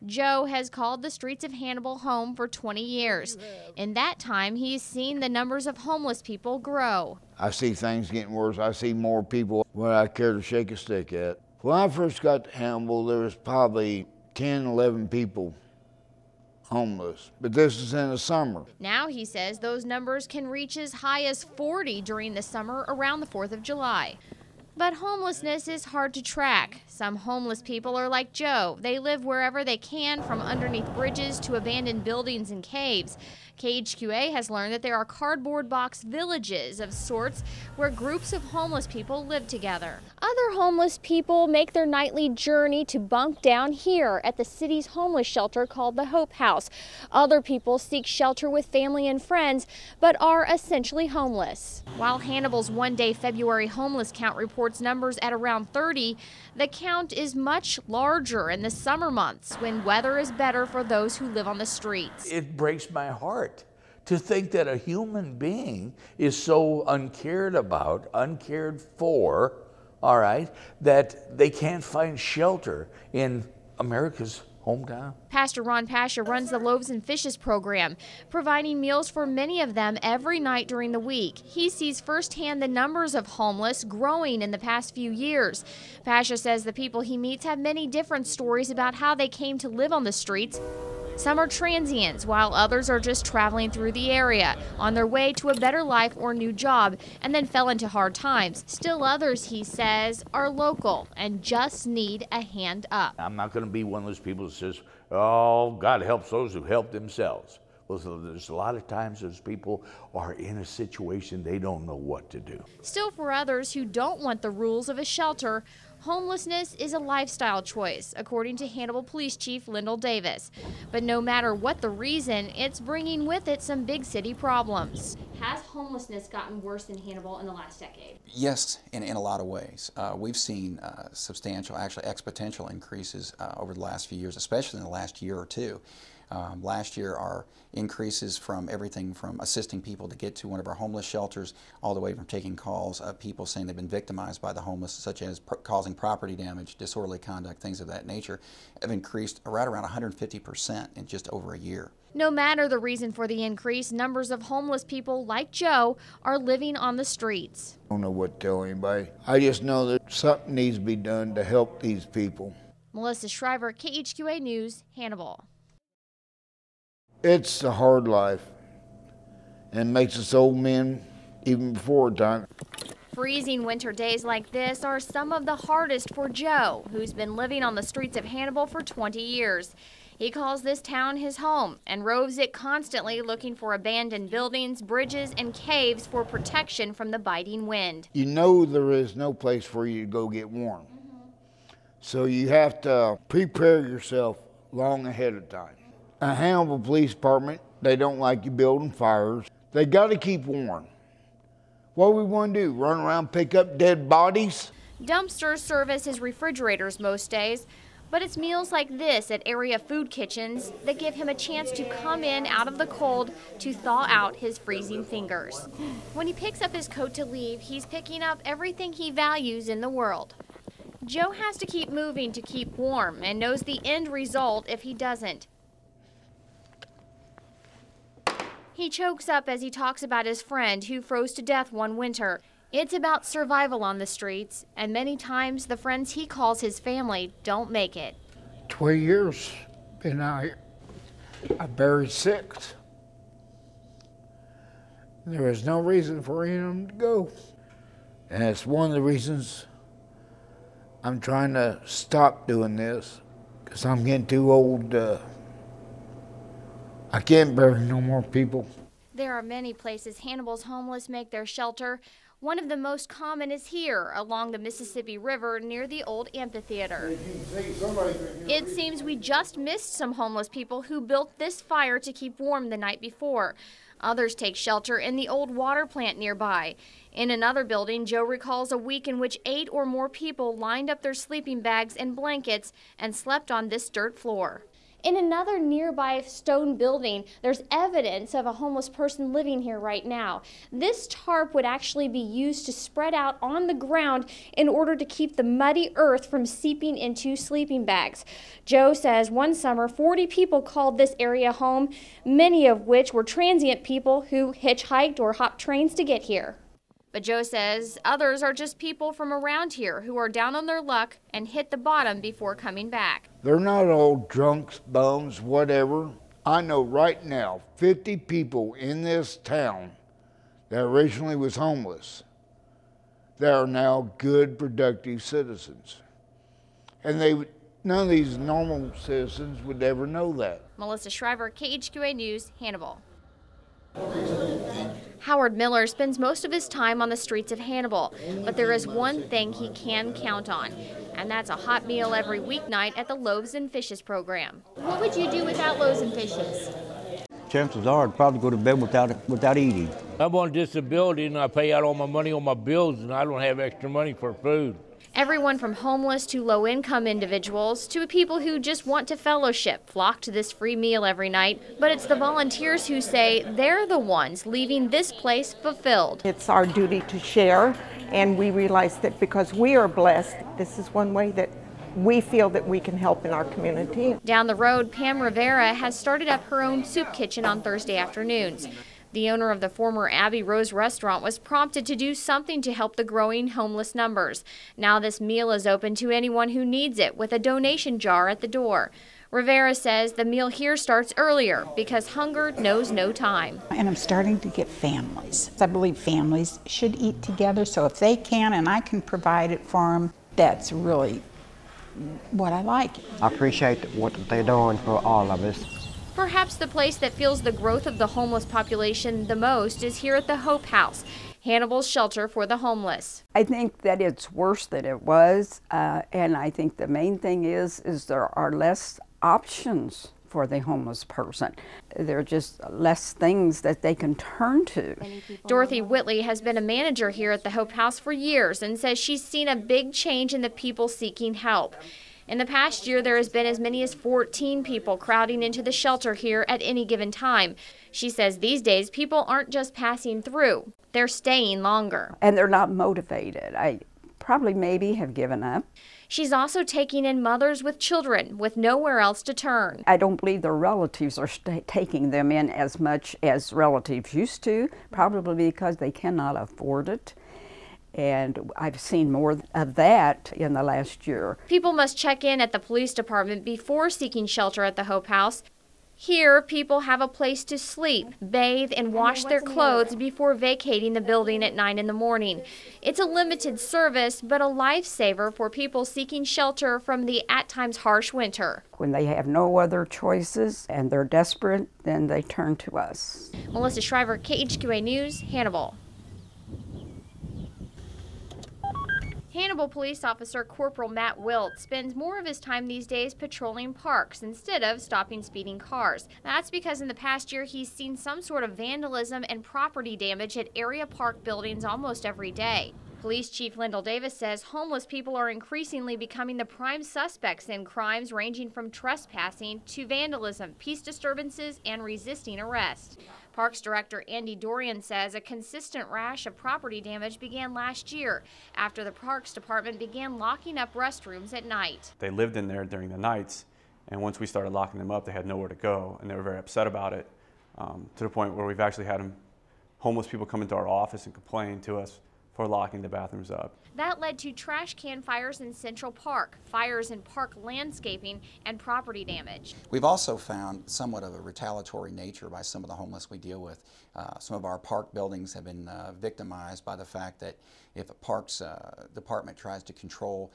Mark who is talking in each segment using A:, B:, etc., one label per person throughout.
A: Joe has called the streets of Hannibal home for 20 years. In that time, he's seen the numbers of homeless people grow.
B: I see things getting worse. I see more people where I care to shake a stick at. When I first got to Hannibal, there was probably 10, 11 people homeless, but this is in the summer.
A: Now he says those numbers can reach as high as 40 during the summer around the 4th of July. But homelessness is hard to track. Some homeless people are like Joe. They live wherever they can, from underneath bridges to abandoned buildings and caves. KHQA has learned that there are cardboard box villages of sorts where groups of homeless people live together. Other homeless people make their nightly journey to bunk down here at the city's homeless shelter called the Hope House. Other people seek shelter with family and friends, but are essentially homeless. While Hannibal's one-day February homeless count reports numbers at around 30, the count is much larger in the summer months when weather is better for those who live on the streets.
C: It breaks my heart to think that a human being is so uncared about, uncared for, all right, that they can't find shelter in America's hometown.
A: Pastor Ron Pasha runs the Loaves and Fishes program, providing meals for many of them every night during the week. He sees firsthand the numbers of homeless growing in the past few years. Pasha says the people he meets have many different stories about how they came to live on the streets. Some are transients, while others are just traveling through the area, on their way to a better life or new job, and then fell into hard times. Still others, he says, are local and just need a hand up.
C: I'm not going to be one of those people that says, oh, God helps those who help themselves. Well, so there's a lot of times those people are in a situation they don't know what to do.
A: Still, for others who don't want the rules of a shelter, homelessness is a lifestyle choice, according to Hannibal Police Chief Lyndall Davis. But no matter what the reason, it's bringing with it some big city problems. Has homelessness gotten worse in Hannibal in the last decade?
D: Yes, in a lot of ways. We've seen substantial, actually exponential increases over the last few years, especially in the last year or two. Last year, our increases from everything from assisting people to get to one of our homeless shelters, all the way from taking calls of people saying they've been victimized by the homeless, such as causing property damage, disorderly conduct, things of that nature, have increased right around 150% in just over a year.
A: No matter the reason for the increase, numbers of homeless people like Joe are living on the streets.
B: I don't know what to tell anybody. I just know that something needs to be done to help these people.
A: Melissa Shriver, KHQA News, Hannibal.
B: It's a hard life and makes us old men even before time.
A: Freezing winter days like this are some of the hardest for Joe, who's been living on the streets of Hannibal for 20 years. He calls this town his home and roves it constantly, looking for abandoned buildings, bridges, and caves for protection from the biting wind.
B: You know there is no place for you to go get warm. So you have to prepare yourself long ahead of time. A Hannibal Police Department, they don't like you building fires. They got to keep warm. What do we want to do, run around pick up dead bodies?
A: Dumpsters serve as his refrigerators most days, but it's meals like this at area food kitchens that give him a chance to come in out of the cold to thaw out his freezing fingers. When he picks up his coat to leave, he's picking up everything he values in the world. Joe has to keep moving to keep warm and knows the end result if he doesn't. He chokes up as he talks about his friend who froze to death one winter. It's about survival on the streets, and many times the friends he calls his family don't make it.
B: 20 years been out here. I buried 6. There was no reason for any of them to go. And it's one of the reasons I'm trying to stop doing this, because I'm getting too old. I can't bury no more people.
A: There are many places Hannibal's homeless make their shelter. One of the most common is here, along the Mississippi River near the old amphitheater. It seems we just missed some homeless people who built this fire to keep warm the night before. Others take shelter in the old water plant nearby. In another building, Joe recalls a week in which 8 or more people lined up their sleeping bags and blankets and slept on this dirt floor. In another nearby stone building, there's evidence of a homeless person living here right now. This tarp would actually be used to spread out on the ground in order to keep the muddy earth from seeping into sleeping bags. Joe says one summer 40 people called this area home, many of which were transient people who hitchhiked or hopped trains to get here. But Joe says others are just people from around here who are down on their luck and hit the bottom before coming back.
B: They're not all drunks, bums, whatever. I know right now 50 people in this town that originally was homeless that are now good, productive citizens. And none of these normal citizens would ever know that.
A: Melissa Shriver, KHQA News, Hannibal. Howard Miller spends most of his time on the streets of Hannibal, but there is one thing he can count on, and that's a hot meal every weeknight at the Loaves and Fishes program. What would you do without Loaves and Fishes?
E: Chances are I'd probably go to bed without eating.
F: I'm on disability and I pay out all my money on my bills and I don't have extra money for food.
A: Everyone from homeless to low-income individuals to people who just want to fellowship flock to this free meal every night. But it's the volunteers who say they're the ones leaving this place fulfilled.
G: It's our duty to share, and we realize that because we are blessed, this is one way that we feel that we can help in our community.
A: Down the road, Pam Rivera has started up her own soup kitchen on Thursday afternoons. The owner of the former Abbey Rose restaurant was prompted to do something to help the growing homeless numbers. Now this meal is open to anyone who needs it, with a donation jar at the door. Rivera says the meal here starts earlier because hunger knows no time.
H: And I'm starting to get families. I believe families should eat together, so if they can and I can provide it for them, that's really what I like.
I: I appreciate what they're doing for all of us.
A: Perhaps the place that feels the growth of the homeless population the most is here at the Hope House, Hannibal's shelter for the homeless.
J: I think that it's worse than it was, and I think the main thing is there are less options for the homeless person. There are just less things that they can turn to.
A: Dorothy Whitley has been a manager here at the Hope House for years and says she's seen a big change in the people seeking help. In the past year, there has been as many as 14 people crowding into the shelter here at any given time. She says these days people aren't just passing through, they're staying longer.
J: And they're not motivated. I probably maybe have given up.
A: She's also taking in mothers with children with nowhere else to turn.
J: I don't believe their relatives are taking them in as much as relatives used to, probably because they cannot afford it. And I've seen more of that in the last year.
A: People must check in at the police department before seeking shelter at the Hope House. Here, people have a place to sleep, bathe, and wash their clothes before vacating the building at 9 in the morning. It's a limited service, but a lifesaver for people seeking shelter from the at times harsh winter.
J: When they have no other choices and they're desperate, then they turn to us.
A: Melissa Shriver, KHQA News, Hannibal. Hannibal police officer Corporal Matt Wilt spends more of his time these days patrolling parks instead of stopping speeding cars. That's because in the past year he's seen some sort of vandalism and property damage at area park buildings almost every day. Police Chief Lyndall Davis says homeless people are increasingly becoming the prime suspects in crimes ranging from trespassing to vandalism, peace disturbances, and resisting arrest. Parks Director Andy Dorian says a consistent rash of property damage began last year after the Parks Department began locking up restrooms at night.
K: They lived in there during the nights, and once we started locking them up, they had nowhere to go, and they were very upset about it, to the point where we've actually had homeless people come into our office and complain to us for locking the bathrooms up.
A: That led to trash can fires in Central Park, fires in park landscaping, and property damage.
D: We've also found somewhat of a retaliatory nature by some of the homeless we deal with. Some of our park buildings have been victimized by the fact that if a parks department tries to control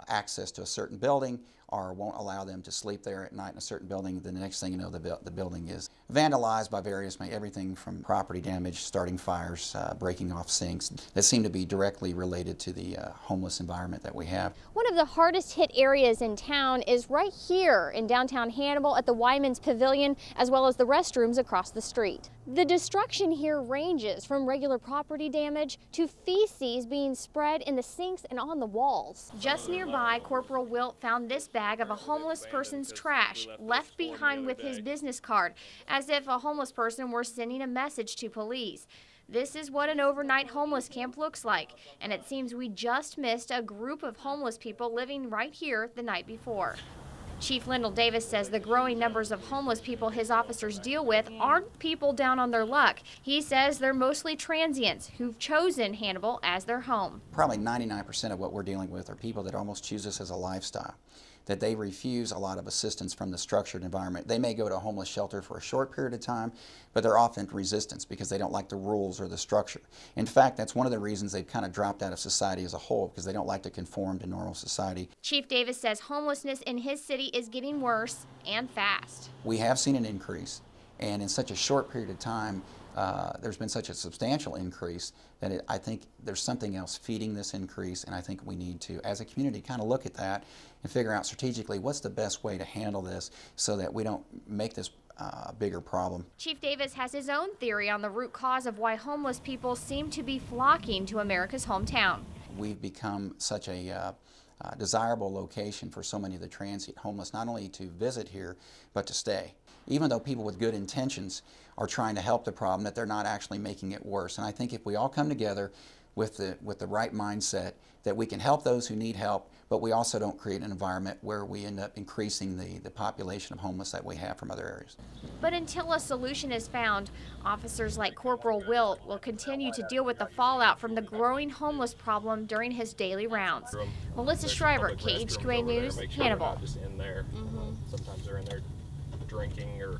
D: access to a certain building or won't allow them to sleep there at night in a certain building, then the next thing you know, the building is vandalized by everything from property damage, starting fires, breaking off sinks that seem to be directly related to the homeless environment that we have.
A: One of the hardest hit areas in town is right here in downtown Hannibal at the Wyman's Pavilion, as well as the restrooms across the street. The destruction here ranges from regular property damage to feces being spread in the sinks and on the walls. Just nearby, Corporal Wilt found this bag of a homeless person's trash left behind with his business card, as if a homeless person were sending a message to police. This is what an overnight homeless camp looks like, and it seems we just missed a group of homeless people living right here the night before. Chief Lyndall Davis says the growing numbers of homeless people his officers deal with aren't people down on their luck. He says they're mostly transients who've chosen Hannibal as their home.
D: Probably 99% of what we're dealing with are people that almost choose this as a lifestyle, that they refuse a lot of assistance from the structured environment. They may go to a homeless shelter for a short period of time, but they're often resistant because they don't like the rules or the structure. In fact, that's one of the reasons they've kind of dropped out of society as a whole, because they don't like to conform to normal society.
A: Chief Davis says homelessness in his city is getting worse and fast.
D: We have seen an increase, and in such a short period of time, there's been such a substantial increase that I think there's something else feeding this increase, and I think we need to, as a community, kind of look at that and figure out strategically what's the best way to handle this so that we don't make this a bigger problem.
A: Chief Davis has his own theory on the root cause of why homeless people seem to be flocking to America's hometown.
D: We've become such a desirable location for so many of the transient homeless, not only to visit here, but to stay. Even though people with good intentions are trying to help the problem, that they're not actually making it worse. And I think if we all come together with the right mindset, that we can help those who need help, but we also don't create an environment where we end up increasing the population of homeless that we have from other areas.
A: But until a solution is found, officers like Corporal Wilt will continue to deal with the fallout from the growing homeless problem during his daily rounds. Melissa Shriver, KHQA News, Hannibal.
L: Just in there. Sometimes they're in there drinking or